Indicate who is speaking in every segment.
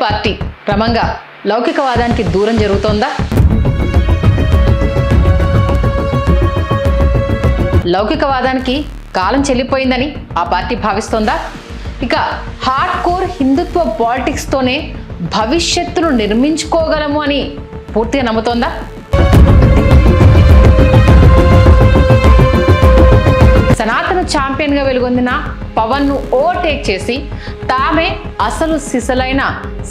Speaker 1: Party క్రమంగా లౌకికవాదానికి దూరం జరుగుతోందా? లౌకికవాదానికి కాలం చెల్లిపోయిందని ఆ పార్టీ భావిస్తోందా? ఇక హార్డ్ కోర్ హిందుత్వ పాలిటిక్స్తోనే భవిష్యత్తును నిర్మించుకోగలము అని పూర్తిగా నమ్ముతోందా? సనాతన ఛాంపియన్గా వెలుగొందిన పవన్ను ఓవర్టేక్ చేసి తామే అసలు సిసలైన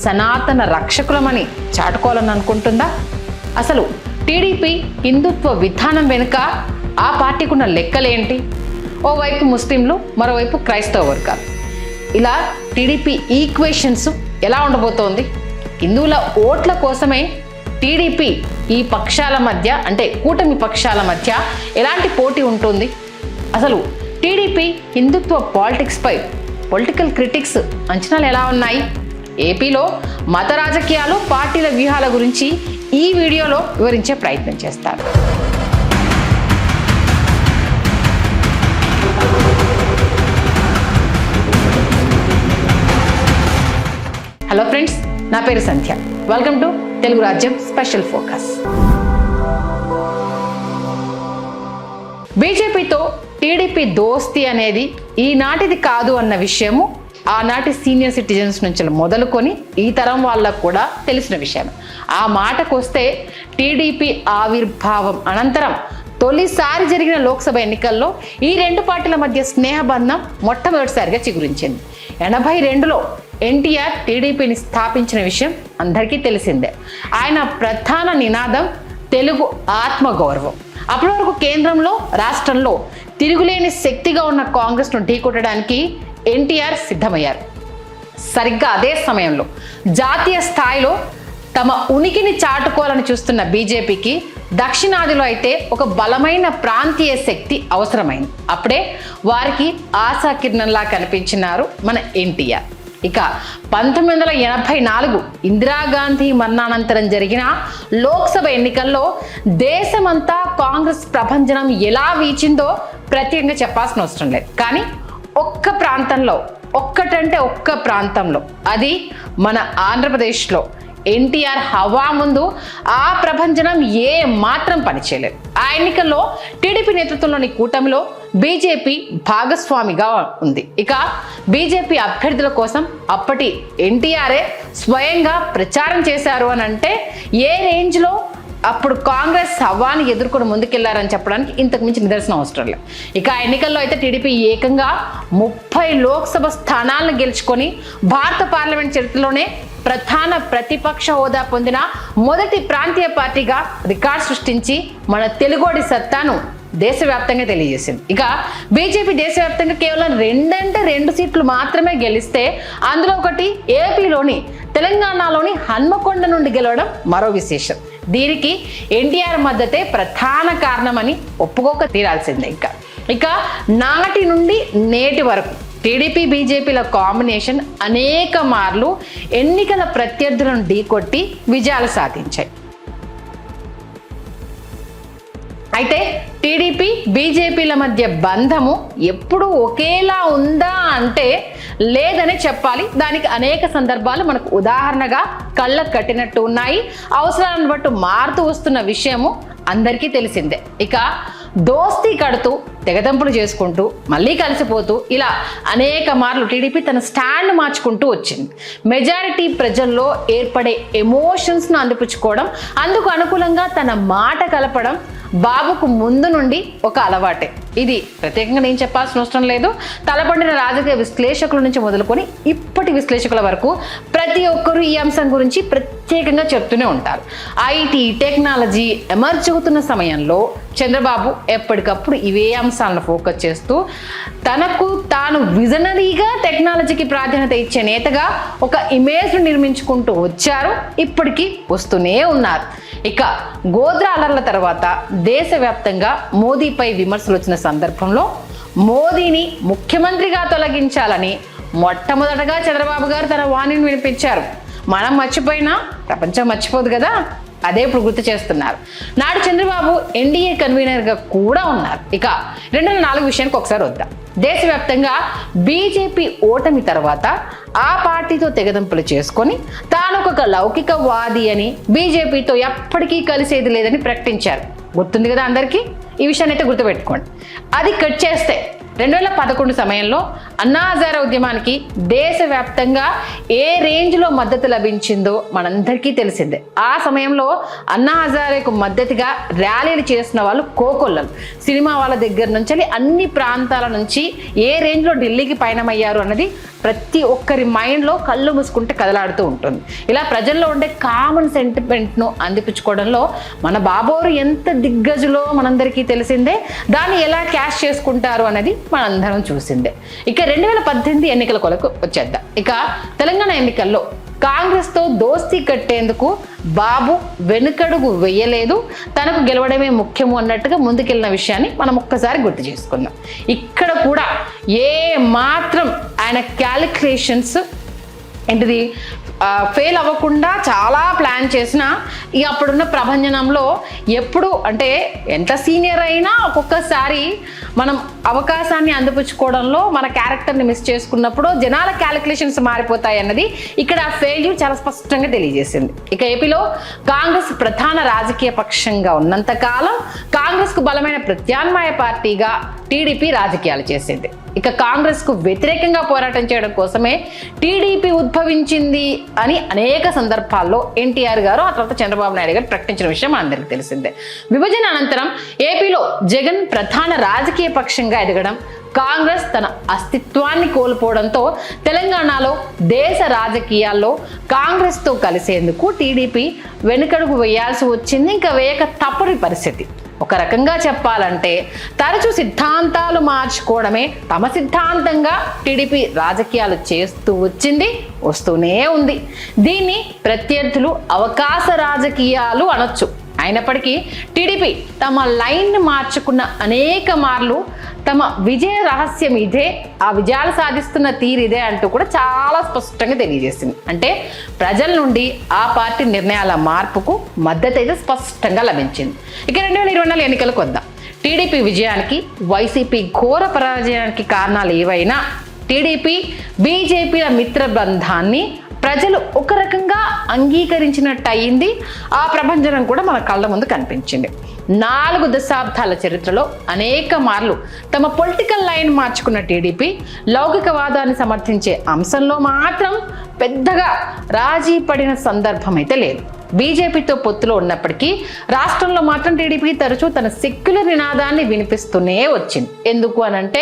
Speaker 1: సనాతన రక్షకులమని చాటుకోవాలని అనుకుంటుందా? అసలు టీడీపీ హిందుత్వ విధానం వెనుక ఆ పార్టీకి ఉన్న లెక్కలేంటి? ఓవైపు ముస్లింలు, మరోవైపు క్రైస్తవ వర్గాలు. ఇలా టీడీపీ ఈక్వేషన్స్ ఎలా ఉండబోతోంది? హిందువుల ఓట్ల కోసమే టీడీపీ ఈ పక్షాల మధ్య, అంటే కూటమి పక్షాల మధ్య ఎలాంటి పోటీ ఉంటుంది? అసలు టీడీపీ హిందుత్వ పాలిటిక్స్పై పొలిటికల్ క్రిటిక్స్ అంచనాలు ఎలా ఉన్నాయి? ఏపీలో మత రాజకీయాలు, పార్టీల వ్యూహాల గురించి ఈ వీడియోలో వివరించే ప్రయత్నం చేస్తారు. హలో ఫ్రెండ్స్, నా పేరు సంధ్య. వెల్కమ్ టు తెలుగు రాజ్యం స్పెషల్ ఫోకస్. బీజేపీతో టీడీపీ దోస్తీ అనేది ఈనాటిది కాదు అన్న విషయము ఆనాటి సీనియర్ సిటిజన్స్ నుంచి మొదలుకొని ఈ తరం వాళ్ళకు కూడా తెలిసిన విషయం. ఆ మాటకొస్తే టీడీపీ ఆవిర్భావం అనంతరం తొలిసారి జరిగిన లోక్సభ ఎన్నికల్లో ఈ రెండు పార్టీల మధ్య స్నేహబంధం మొట్టమొదటిసారిగా చిగురించింది. 82లో ఎన్టీఆర్ టీడీపీని స్థాపించిన విషయం అందరికీ తెలిసిందే. ఆయన ప్రధాన నినాదం తెలుగు ఆత్మగౌరవం. అప్పటి వరకు కేంద్రంలో, రాష్ట్రంలో తిరుగులేని శక్తిగా ఉన్న కాంగ్రెస్ను ఢీకొట్టడానికి ఎన్టీఆర్ సిద్ధమయ్యారు. సరిగ్గా అదే సమయంలో జాతీయ స్థాయిలో తమ ఉనికిని చాటుకోవాలని చూస్తున్న బీజేపీకి దక్షిణాదిలో అయితే ఒక బలమైన ప్రాంతీయ శక్తి అవసరమైంది. అప్పుడే వారికి ఆశాకిరణంలా కనిపించినారు మన ఎన్టీఆర్. ఇక 1984 ఇందిరాగాంధీ మరణానంతరం జరిగిన లోక్సభ ఎన్నికల్లో దేశమంతా కాంగ్రెస్ ప్రభంజనం ఎలా వీచిందో ప్రత్యేకంగా చెప్పాల్సిన అవసరం లేదు. కానీ ఒక్క ప్రాంతంలో, అది మన ఆంధ్రప్రదేశ్లో ఎన్టీఆర్ హవా ముందు ఆ ప్రభంజనం ఏ మాత్రం పనిచేయలేదు. ఆ ఎన్నికల్లో టీడీపీ నేతృత్వంలోని కూటమిలో బీజేపీ భాగస్వామిగా ఉంది. ఇక బీజేపీ అభ్యర్థుల కోసం అప్పటి ఎన్టీఆర్ఏ స్వయంగా ప్రచారం చేశారు అని అంటే ఏ రేంజ్లో అప్పుడు కాంగ్రెస్ హవాని ఎదుర్కొని ముందుకెళ్లారని చెప్పడానికి ఇంతకు మించి నిదర్శనం అవసరం లేదు. ఇక ఆ ఎన్నికల్లో అయితే టీడీపీ ఏకంగా 30 లోక్సభ స్థానాలను గెలుచుకొని భారత పార్లమెంట్ చరిత్రలోనే ప్రధాన ప్రతిపక్ష హోదా పొందిన మొదటి ప్రాంతీయ పార్టీగా రికార్డు సృష్టించి మన తెలుగోడి సత్తాను దేశవ్యాప్తంగా తెలియజేసింది. ఇక బీజేపీ దేశవ్యాప్తంగా కేవలం 2 సీట్లు మాత్రమే గెలిస్తే అందులో ఒకటి ఏపీలోని, తెలంగాణలోని హన్మకొండ నుండి గెలవడం మరో విశేషం. దీనికి ఎన్టీఆర్ మద్దతే ప్రధాన కారణమని ఒప్పుకోక తీరాల్సిందే. ఇక నాటి నుండి నేటి వరకు టీడీపీ బీజేపీల కాంబినేషన్ అనేక మార్లు ఎన్నికల ప్రత్యర్థులను ఢీకొట్టి విజయాలు సాధించాయి. అయితే టీడీపీ బీజేపీల మధ్య బంధము ఎప్పుడూ ఒకేలా ఉందా అంటే లేదని చెప్పాలి. దానికి అనేక సందర్భాలు మనకు ఉదాహరణగా కళ్ళకు కట్టినట్టు ఉన్నాయి. అవసరాలను బట్టి మారుతూ వస్తున్న విషయము అందరికీ తెలిసిందే. ఇక దోస్తీ కడుతూ, తెగదంపులు చేసుకుంటూ, మళ్ళీ కలిసిపోతూ ఇలా అనేక మార్లు టీడీపీ తన స్టాండ్ మార్చుకుంటూ వచ్చింది. మెజారిటీ ప్రజల్లో ఏర్పడే ఎమోషన్స్ను అందిపుచ్చుకోవడం, అందుకు అనుకూలంగా తన మాట కలపడం బాబుకు ముందు నుండి ఒక అలవాటే. ఇది ప్రత్యేకంగా నేను చెప్పాల్సిన అవసరం లేదు. తలపండిన రాజకీయ విశ్లేషకుల నుంచి మొదలుకొని ఇప్పటి విశ్లేషకుల వరకు ప్రతి ఒక్కరూ ఈ అంశం గురించి ప్రత్యేకంగా చెప్తూనే ఉంటారు. ఐటీ, టెక్నాలజీ ఎమర్జ్ అవుతున్న సమయంలో చంద్రబాబు ఎప్పటికప్పుడు ఇవే అంశాలను ఫోకస్ చేస్తూ తనకు తాను విజనరీగా టెక్నాలజీకి ప్రాధాన్యత ఇచ్చే నేతగా ఒక ఇమేజ్ను నిర్మించుకుంటూ వచ్చారు. ఇప్పటికీ వస్తూనే ఉన్నారు. ఇక గోద్రా అలర్ల తర్వాత దేశవ్యాప్తంగా మోదీపై విమర్శలు వచ్చిన సందర్భంలో మోదీని ముఖ్యమంత్రిగా తొలగించాలని మొట్టమొదటగా చంద్రబాబు గారు తన వాణిని వినిపించారు. మనం మర్చిపోయినా ప్రపంచం మర్చిపోదు కదా, అదే ఇప్పుడు గుర్తు చేస్తున్నారు. నాడు చంద్రబాబు ఎన్డీఏ కన్వీనర్గా కూడా ఉన్నారు. ఇక 2004 విషయానికి ఒకసారి వద్దాం. దేశవ్యాప్తంగా బీజేపీ ఓటమి తర్వాత ఆ పార్టీతో తెగదంపులు చేసుకొని తాను ఒక లౌకికవాది అని బీజేపీతో ఎప్పటికీ కలిసేది లేదని ప్రకటించారు. గుర్తుంది కదా అందరికీ? ఈ విషయాన్ని అయితే గుర్తుపెట్టుకోండి. అది కట్ చేస్తే 2011 సమయంలో అన్నా హజారే ఉద్యమానికి దేశవ్యాప్తంగా ఏ రేంజ్లో మద్దతు లభించిందో మనందరికీ తెలిసిందే. ఆ సమయంలో అన్నా హజారేకు మద్దతుగా ర్యాలీలు చేసిన వాళ్ళు కోకొల్లలు. సినిమా వాళ్ళ దగ్గర నుంచి అన్ని ప్రాంతాల నుంచి ఏ రేంజ్లో ఢిల్లీకి పయనమయ్యారు అన్నది ప్రతి ఒక్కరి మైండ్లో కళ్ళు మూసుకుంటే కదలాడుతూ ఉంటుంది. ఇలా ప్రజల్లో ఉండే కామన్ సెంటిమెంట్ను అందిపుచ్చుకోవడంలో మన బాబోరు ఎంత దిగ్గజులో మనందరికీ తెలిసిందే. దాన్ని ఎలా క్యాష్ చేసుకుంటారు అనేది మనందరం చూసిందే. ఇక 2018 ఎన్నికల కొరకు వచ్చేద్దాం. ఇక తెలంగాణ ఎన్నికల్లో కాంగ్రెస్తో దోస్తీ కట్టేందుకు బాబు వెనుకడుగు వేయలేదు. తనకు గెలవడమే ముఖ్యము అన్నట్టుగా ముందుకెళ్ళిన విషయాన్ని మనం ఒక్కసారి గుర్తు చేసుకుందాం. ఇక్కడ కూడా ఏ మాత్రం ఆయన క్యాలిక్యులేషన్స్ ఏంటిది ఫెయిల్ అవ్వకుండా చాలా ప్లాన్ చేసినా ఇక అప్పుడున్న ప్రభంజనంలో ఎప్పుడు అంటే ఎంత సీనియర్ అయినా ఒక్కొక్కసారి మనం అవకాశాన్ని అందిపుచ్చుకోవడంలో మన క్యారెక్టర్ని మిస్ చేసుకున్నప్పుడు జనాల క్యాలిక్యులేషన్స్ మారిపోతాయి అన్నది ఇక్కడ ఆ ఫెయిల్యూర్ చాలా స్పష్టంగా తెలియజేసింది. ఇక ఏపీలో కాంగ్రెస్ ప్రధాన రాజకీయ పక్షంగా ఉన్నంతకాలం కాంగ్రెస్కు బలమైన ప్రత్యామ్నాయ పార్టీగా టీడీపీ రాజకీయాలు చేసింది. ఇక కాంగ్రెస్కు వ్యతిరేకంగా పోరాటం చేయడం కోసమే టీడీపీ ఉద్భవించింది అని అనేక సందర్భాల్లో ఎన్టీఆర్ గారు ఆ తర్వాత చంద్రబాబు నాయుడు గారు ప్రకటించిన విషయం అందరికీ తెలిసిందే. విభజన అనంతరం ఏపీలో జగన్ ప్రధాన రాజకీయ పక్షంగా ఎదగడం, కాంగ్రెస్ తన అస్తిత్వాన్ని కోల్పోవడంతో తెలంగాణలో దేశ రాజకీయాల్లో కాంగ్రెస్తో కలిసేందుకు టీడీపీ వెనుకడుగు వేయాల్సి వచ్చింది. ఇంకా వేయక తప్పని పరిస్థితి. ఒక రకంగా చెప్పాలంటే తరచూ సిద్ధాంతాలు మార్చుకోవడమే తమ సిద్ధాంతంగా టీడీపీ రాజకీయాలు చేస్తూ వస్తూనే ఉంది. దీన్ని ప్రత్యర్థులు అవకాశ రాజకీయాలు అనొచ్చు. అయినప్పటికీ టీడీపీ తమ లైన్ మార్చుకున్న అనేక మార్లు తమ విజయ రహస్యం ఇదే, ఆ విజయాలు సాధిస్తున్న తీరు ఇదే అంటూ కూడా చాలా స్పష్టంగా తెలియజేసింది. అంటే ప్రజల నుండి ఆ పార్టీ నిర్ణయాల మార్పుకు మద్దతు అయితే స్పష్టంగా లభించింది. ఇక 2024 ఎన్నికలకు వద్దాం. టీడీపీ విజయానికి వైసీపీ ఘోర పరాజయానికి కారణాలు ఏవైనా టీడీపీ బీజేపీల మిత్రబంధాన్ని ప్రజలు ఒక రకంగా అంగీకరించినట్టు అయింది. ఆ ప్రభంజనం కూడా మన కళ్ళ ముందు కనిపించింది. 4 దశాబ్దాల చరిత్రలో అనేక మార్లు తమ పొలిటికల్ లైన్ మార్చుకున్న టీడీపీ లౌకికవాదాన్ని సమర్థించే అంశంలో మాత్రం పెద్దగా రాజీ పడిన సందర్భం అయితే లేదు. బీజేపీతో పొత్తులో ఉన్నప్పటికీ రాష్ట్రంలో మాత్రం టీడీపీ తరచూ తన సెక్యులర్ నినాదాన్ని వినిపిస్తూనే వచ్చింది. ఎందుకు అనంటే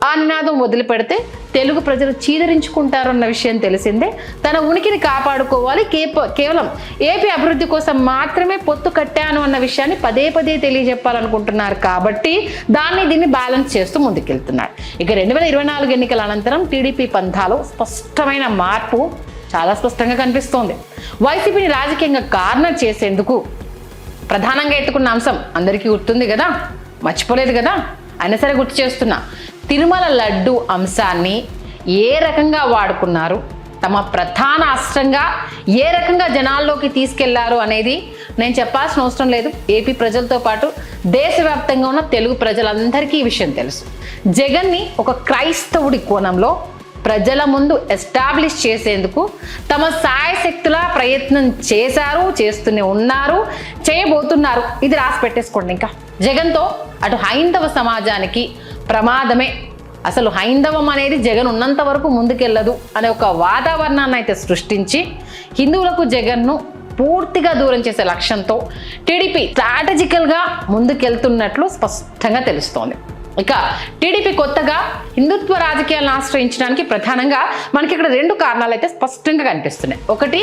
Speaker 1: ఆ నినాదం వదిలిపెడితే తెలుగు ప్రజలు చీదరించుకుంటారన్న విషయం తెలిసిందే. తన ఉనికిని కాపాడుకోవాలి, కేవలం ఏపీ అభివృద్ధి కోసం మాత్రమే పొత్తు కట్టాను అన్న విషయాన్ని పదే పదే తెలియజెప్పాలనుకుంటున్నారు. కాబట్టి దీన్ని బ్యాలెన్స్ చేస్తూ ముందుకెళ్తున్నారు. ఇక 2024 ఎన్నికల అనంతరం టీడీపీ పంథాలో స్పష్టమైన మార్పు చాలా స్పష్టంగా కనిపిస్తోంది. వైసీపీని రాజకీయంగా కార్నర్ చేసేందుకు ప్రధానంగా ఎత్తుకున్న అంశం అందరికీ గుర్తుంది కదా, మర్చిపోలేదు కదా, అయినా సరే గుర్తు చేస్తున్నా. తిరుమల లడ్డు అంశాన్ని ఏ రకంగా వాడుకున్నారు, తమ ప్రధాన అస్త్రంగా ఏ రకంగా జనాల్లోకి తీసుకెళ్లారు అనేది నేను చెప్పాల్సిన అవసరం లేదు. ఏపీ ప్రజలతో పాటు దేశవ్యాప్తంగా ఉన్న తెలుగు ప్రజలందరికీ ఈ విషయం తెలుసు. జగన్ని ఒక క్రైస్తవుడి కోణంలో ప్రజల ముందు ఎస్టాబ్లిష్ చేసేందుకు తమ సాయశక్తుల ప్రయత్నం చేశారు, చేస్తూనే ఉన్నారు, చేయబోతున్నారు. ఇది రాసి పెట్టేసుకోండి. ఇంకా జగన్తో అటు హైందవ సమాజానికి ప్రమాదమే. అసలు హైందవం అనేది జగన్ ఉన్నంత వరకు ముందుకెళ్ళదు అనే ఒక వాతావరణాన్ని అయితే సృష్టించి హిందువులకు జగన్ను పూర్తిగా దూరం చేసే లక్ష్యంతో టీడీపీ స్ట్రాటజికల్గా ముందుకెళ్తున్నట్లు స్పష్టంగా తెలుస్తోంది. ఇక టీడీపీ కొత్తగా హిందుత్వ రాజకీయాలను ఆశ్రయించడానికి ప్రధానంగా మనకి ఇక్కడ 2 కారణాలు అయితే స్పష్టంగా కనిపిస్తున్నాయి. ఒకటి,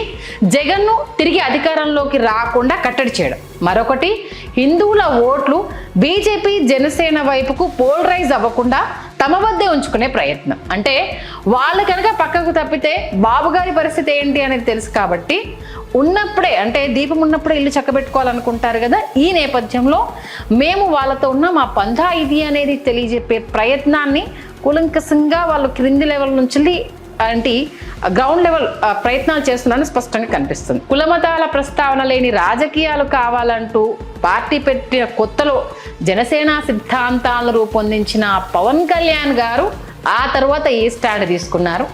Speaker 1: జగన్ను తిరిగి అధికారంలోకి రాకుండా కట్టడి చేయడం. మరొకటి, హిందువుల ఓట్లు బీజేపీ జనసేన వైపుకు పోలరైజ్ అవ్వకుండా తమ వద్దే ఉంచుకునే ప్రయత్నం. అంటే వాళ్ళు కనుక పక్కకు తప్పితే బాబు గారి పరిస్థితి ఏంటి అనేది తెలుసు కాబట్టి ఉన్నప్పుడే, అంటే దీపం ఉన్నప్పుడే ఇల్లు చక్కబెట్టుకోవాలనుకుంటారు కదా. ఈ నేపథ్యంలో మేము వాళ్ళతో ఉన్న మా పంథా ఇది అనేది తెలియజెప్పే ప్రయత్నాన్ని కూలంకషంగా వాళ్ళు క్రింది లెవెల్ నుంచి అంటే గ్రౌండ్ లెవెల్ ప్రయత్నాలు చేస్తున్నారని స్పష్టంగా కనిపిస్తుంది. కులమతాల ప్రస్తావన లేని రాజకీయాలు కావాలంటూ పార్టీ పెట్టిన కొత్తలో జనసేన సిద్ధాంతాలను రూపొందించిన పవన్ కళ్యాణ్ గారు ఆ తర్వాత ఏ స్టాండ్ తీసుకున్నారు,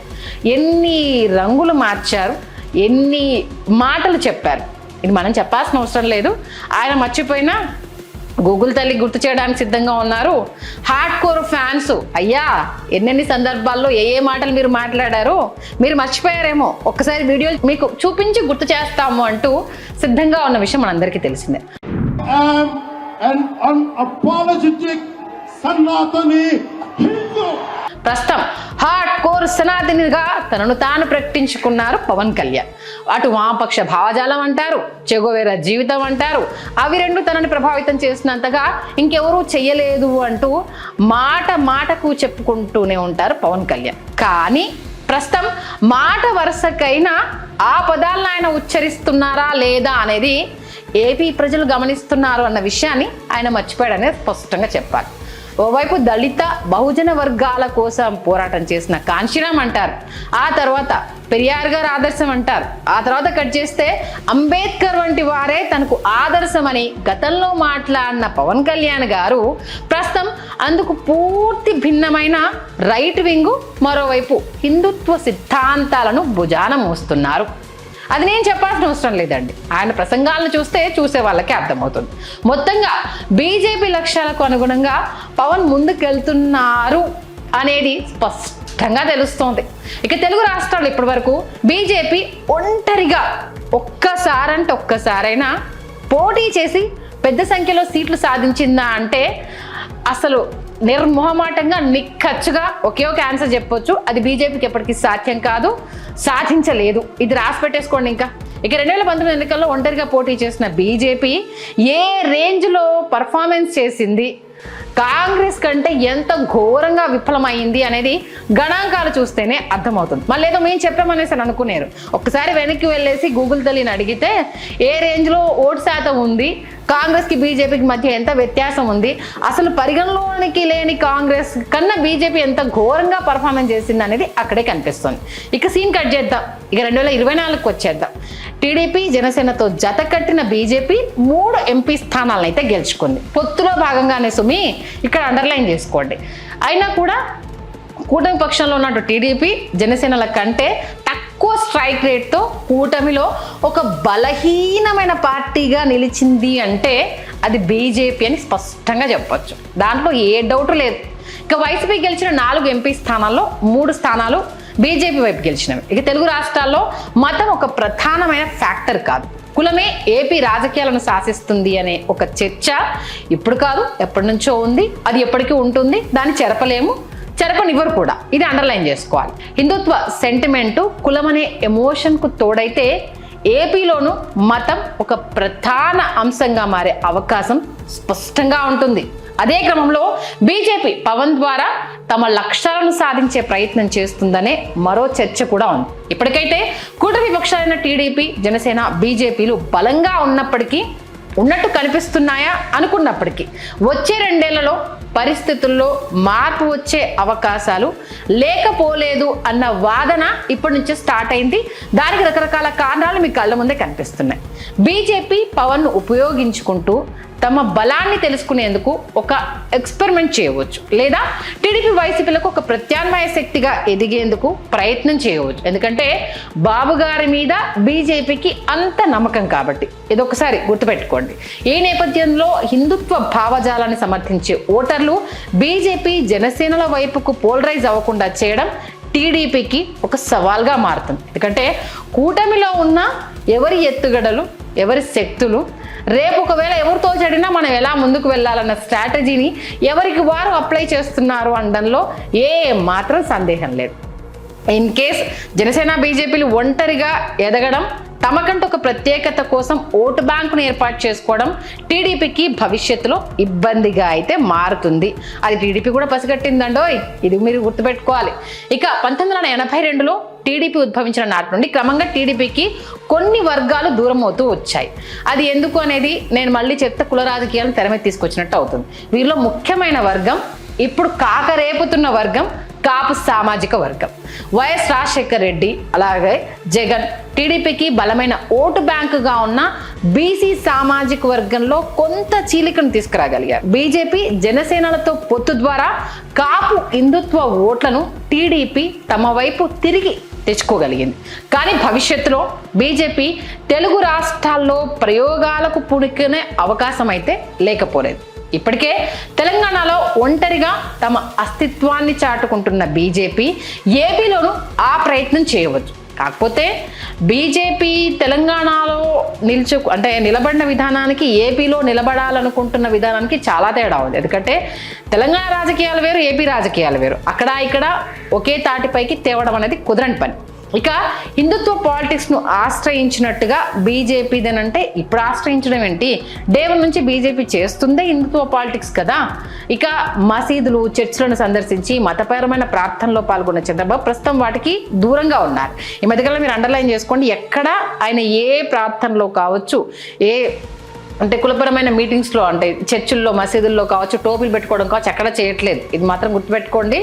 Speaker 1: ఎన్ని రంగులు మార్చారు, ఎన్ని మాటలు చెప్పారు, ఇది మనం చెప్పాల్సిన అవసరం లేదు. ఆయన మర్చిపోయినా గూగుల్ తల్లి గుర్తు చేయడానికి సిద్ధంగా ఉన్నారు. హార్డ్ కోర్ ఫ్యాన్స్ అయ్యా ఎన్నెన్ని సందర్భాల్లో ఏ మాటలు మీరు మాట్లాడారో మీరు మర్చిపోయారేమో, ఒక్కసారి వీడియో మీకు చూపించి గుర్తు చేస్తాము అంటూ సిద్ధంగా ఉన్న విషయం మనందరికీ తెలిసిందే. ప్రస్తుతం హార్డ్ కోర్ సనాతనిగా తనను తాను ప్రకటించుకున్నారు పవన్ కళ్యాణ్. అటు వామపక్ష భావజాలం అంటారు, చెగోవేరా జీవితం అంటారు, అవి రెండు తనని ప్రభావితం చేసినంతగా ఇంకెవరూ చెయ్యలేదు అంటూ మాట మాటకు చెప్పుకుంటూనే ఉంటారు పవన్ కళ్యాణ్. కానీ ప్రస్తుతం మాట వరుసకైనా ఆ పదాలను ఆయన ఉచ్చరిస్తున్నారా లేదా అనేది ఏపీ ప్రజలు గమనిస్తున్నారు అన్న విషయాన్ని ఆయన మర్చిపోయాడనేది స్పష్టంగా చెప్పాలి. ఓవైపు దళిత బహుజన వర్గాల కోసం పోరాటం చేసిన కాంశీరామ్ అంటారు, ఆ తర్వాత పెరియార్ గారు ఆదర్శం అంటారు, ఆ తర్వాత కట్ చేస్తే అంబేద్కర్ వంటి వారే తనకు ఆదర్శమని గతంలో మాట్లాడిన పవన్ కళ్యాణ్ గారు ప్రస్తుతం అందుకు పూర్తి భిన్నమైన రైట్ వింగు, మరోవైపు హిందుత్వ సిద్ధాంతాలను భుజాన మోస్తున్నారు. అది నేను చెప్పాల్సిన అవసరం లేదండి, ఆయన ప్రసంగాలను చూసే వాళ్ళకి అర్థమవుతుంది. మొత్తంగా బీజేపీ లక్ష్యాలకు అనుగుణంగా పవన్ ముందుకెళ్తున్నారు అనేది స్పష్టంగా తెలుస్తోంది. ఇక తెలుగు రాష్ట్రాలు ఇప్పటి వరకు బీజేపీ ఒంటరిగా ఒక్కసారైనా పోటీ చేసి పెద్ద సంఖ్యలో సీట్లు సాధించిందా అంటే అసలు నిర్మోహమాటంగా నిక్కచ్చుగా ఒకే ఒక ఆన్సర్ చెప్పొచ్చు, అది బీజేపీకి ఎప్పటికీ సాధ్యం కాదు, సాధించలేదు. ఇది రాసి పెట్టేసుకోండి. ఇక 2019 ఎన్నికల్లో ఒంటరిగా పోటీ చేసిన బీజేపీ ఏ రేంజ్లో పర్ఫార్మెన్స్ చేసింది, కాంగ్రెస్ కంటే ఎంత ఘోరంగా విఫలమైంది అనేది గణాంకాలు చూస్తేనే అర్థమవుతుంది. మళ్ళీ ఏదో మేము చెప్పామనేసి అనుకున్నారు. ఒక్కసారి వెనక్కి వెళ్ళేసి గూగుల్ తల్లిని అడిగితే ఏ రేంజ్లో ఓటు శాతం ఉంది, కాంగ్రెస్కి బీజేపీకి మధ్య ఎంత వ్యత్యాసం ఉంది, అసలు పరిగణలోనికి లేని కాంగ్రెస్ కన్నా బీజేపీ ఎంత ఘోరంగా పర్ఫార్మెన్స్ చేసింది అనేది అక్కడే కనిపిస్తుంది. ఇక సీన్ కట్ చేద్దాం, ఇక 2024కి వచ్చేద్దాం. టీడీపీ జనసేనతో జత కట్టిన బీజేపీ 3 ఎంపీ స్థానాలను అయితే గెలుచుకుంది. పొత్తులో భాగంగానే సుమి ఇక్కడ అండర్లైన్ చేసుకోండి. అయినా కూడా కూటమి పక్షంలో ఉన్న టీడీపీ జనసేనల కంటే తక్కువ స్ట్రైక్ రేట్తో కూటమిలో ఒక బలహీనమైన పార్టీగా నిలిచింది అంటే అది బీజేపీ అని స్పష్టంగా చెప్పొచ్చు, దాంట్లో ఏ డౌట్ లేదు. ఇక వైసీపీ గెలిచిన 4 ఎంపీ స్థానాల్లో 3 స్థానాలు బీజేపీ వైపు గెలిచినవి. ఇక తెలుగు రాష్ట్రాల్లో మతం ఒక ప్రధానమైన ఫ్యాక్టర్ కాదు, కులమే ఏపీ రాజకీయాలను శాసిస్తుంది అనే ఒక చర్చ ఇప్పుడు కాదు ఎప్పటి నుంచో ఉంది, అది ఎప్పటికీ ఉంటుంది, దాన్ని చెరపనివ్వరు కూడా, ఇది అండర్లైన్ చేసుకోవాలి. హిందుత్వ సెంటిమెంటు కులమనే ఎమోషన్కు తోడైతే ఏపీలోనూ మతం ఒక ప్రధాన అంశంగా మారే అవకాశం స్పష్టంగా ఉంటుంది. అదే క్రమంలో బీజేపీ పవన్ ద్వారా తమ లక్ష్యాలను సాధించే ప్రయత్నం చేస్తుందనే మరో చర్చ కూడా ఉంది. ఇప్పటికైతే కూటమి పక్షాలైన టీడీపీ జనసేన బీజేపీలు బలంగా ఉన్నట్టు కనిపిస్తున్నాయా అనుకున్నప్పటికీ వచ్చే 2 ఏళ్లలో పరిస్థితుల్లో మార్పు వచ్చే అవకాశాలు లేకపోలేదు అన్న వాదన ఇప్పటి నుంచి స్టార్ట్ అయింది. దానికి రకరకాల కారణాలు మీ కళ్ళ ముందే కనిపిస్తున్నాయి. బీజేపీ పవన్ను ఉపయోగించుకుంటూ తమ బలాన్ని తెలుసుకునేందుకు ఒక ఎక్స్పెరిమెంట్ చేయవచ్చు, లేదా టీడీపీ వైసీపీలకు ఒక ప్రత్యామ్నాయ శక్తిగా ఎదిగేందుకు ప్రయత్నం చేయవచ్చు. ఎందుకంటే బాబు గారి మీద బీజేపీకి అంత నమ్మకం కాబట్టి ఇదొకసారి గుర్తుపెట్టుకోండి. ఈ నేపథ్యంలో హిందుత్వ భావజాలాన్ని సమర్థించే ఓటర్లు బీజేపీ జనసేనల వైపుకు పోలరైజ్ అవ్వకుండా చేయడం టీడీపీకి ఒక సవాల్గా మారుతుంది. ఎందుకంటే కూటమిలో ఉన్న ఎవరి ఎత్తుగడలు, ఎవరి శక్తులు, రేపు ఒకవేళ ఎవరితో చెడినా మనం ఎలా ముందుకు వెళ్ళాలన్న స్ట్రాటజీని ఎవరికి వారు అప్లై చేస్తున్నారు అనడంలో ఏ మాత్రం సందేహం లేదు. ఇన్ కేస్ జనసేన బీజేపీలు ఒంటరిగా ఎదగడం, తమకంటూ ఒక ప్రత్యేకత కోసం ఓటు బ్యాంకును ఏర్పాటు చేసుకోవడం టీడీపీకి భవిష్యత్తులో ఇబ్బందిగా అయితే మారుతుంది. అది టీడీపీ కూడా పసిగట్టిందండోయ్, ఇది మీరు గుర్తుపెట్టుకోవాలి. ఇక 1982లో టీడీపీ ఉద్భవించిన నాటి నుండి క్రమంగా టీడీపీకి కొన్ని వర్గాలు దూరం అవుతూ వచ్చాయి. అది ఎందుకు అనేది నేను మళ్ళీ చెప్తే కుల రాజకీయాలను తెర మీద తీసుకొచ్చినట్టు అవుతుంది. వీరిలో ముఖ్యమైన వర్గం, ఇప్పుడు కాకరేపుతున్న వర్గం కాపు సామాజిక వర్గం. వైఎస్ రాజశేఖర్ రెడ్డి అలాగే జగన్ టీడీపీకి బలమైన ఓటు బ్యాంకుగా ఉన్న బీసీ సామాజిక వర్గంలో కొంత చీలికను తీసుకురాగలిగారు. బీజేపీ జనసేనలతో పొత్తు ద్వారా కాపు హిందుత్వ ఓట్లను టీడీపీ తమ వైపు తిరిగి తెచ్చుకోగలిగింది. కానీ భవిష్యత్తులో బీజేపీ తెలుగు రాష్ట్రాల్లో ప్రయోగాలకు పుణుకునే అవకాశం అయితే లేకపోలేదు. ఇప్పటికే తెలంగాణలో ఒంటరిగా తమ అస్తిత్వాన్ని చాటుకుంటున్న బీజేపీ ఏపీలోనూ ఆ ప్రయత్నం చేయవచ్చు. కాకపోతే బీజేపీ తెలంగాణలో నిలబడిన విధానానికి ఏపీలో నిలబడాలనుకుంటున్న విధానానికి చాలా తేడా ఉంది. ఎందుకంటే తెలంగాణ రాజకీయాలు వేరు, ఏపీ రాజకీయాలు వేరు. అక్కడ ఇక్కడ ఒకే తాటిపైకి తేవడం అనేది కుదరని పని. ఇక హిందుత్వ పాలిటిక్స్ను ఆశ్రయించినట్టుగా బీజేపీదేనంటే ఇప్పుడు ఆశ్రయించడం ఏంటి? డే 1 నుంచి బీజేపీ చేస్తుందే హిందుత్వ పాలిటిక్స్ కదా. ఇక మసీదులు, చర్చిలను సందర్శించి మతపరమైన ప్రార్థనలో పాల్గొన్న చంద్రబాబు ప్రస్తుతం వాటికి దూరంగా ఉన్నారు. ఈ మధ్యకాలంలో మీరు అండర్లైన్ చేసుకోండి, ఎక్కడ ఆయన ఏ ప్రార్థనలో కావచ్చు, కులపరమైన మీటింగ్స్లో చర్చిల్లో, మసీదుల్లో కావచ్చు, టోపీలు పెట్టుకోవడం కావచ్చు, ఎక్కడ చేయట్లేదు. ఇది మాత్రం గుర్తుపెట్టుకోండి.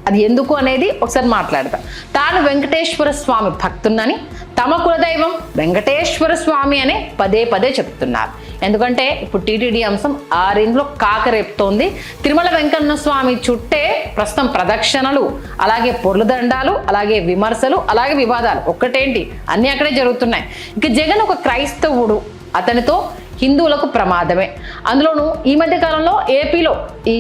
Speaker 1: అది ఎందుకు అనేది ఒకసారి మాట్లాడతాం. తాను వెంకటేశ్వర స్వామి భక్తున్నని, తమ కులదైవం వెంకటేశ్వర స్వామి అనే పదే పదే చెప్తున్నారు. ఎందుకంటే ఇప్పుడు టీటీడీ అంశం ఆ రేంజ్లో కాకరేపుతోంది. తిరుమల వెంకన్న స్వామి చుట్టే ప్రస్తుతం ప్రదక్షిణలు, అలాగే పొర్లుదండాలు, అలాగే విమర్శలు, అలాగే వివాదాలు. ఒక్కటేంటి, అన్నీ అక్కడే జరుగుతున్నాయి. ఇక జగన్ ఒక క్రైస్తవుడు, అతనితో హిందువులకు ప్రమాదమే. అందులోనూ ఈ మధ్య కాలంలో ఏపీలో ఈ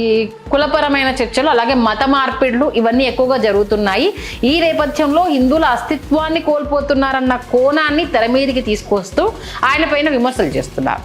Speaker 1: కులపరమైన చర్చలు, అలాగే మత మార్పిడులు ఇవన్నీ ఎక్కువగా జరుగుతున్నాయి. ఈ నేపథ్యంలో హిందువుల అస్తిత్వాన్ని కోల్పోతున్నారన్న కోణాన్ని తెర మీదికి తీసుకొస్తూ ఆయన పైన విమర్శలు చేస్తున్నారు.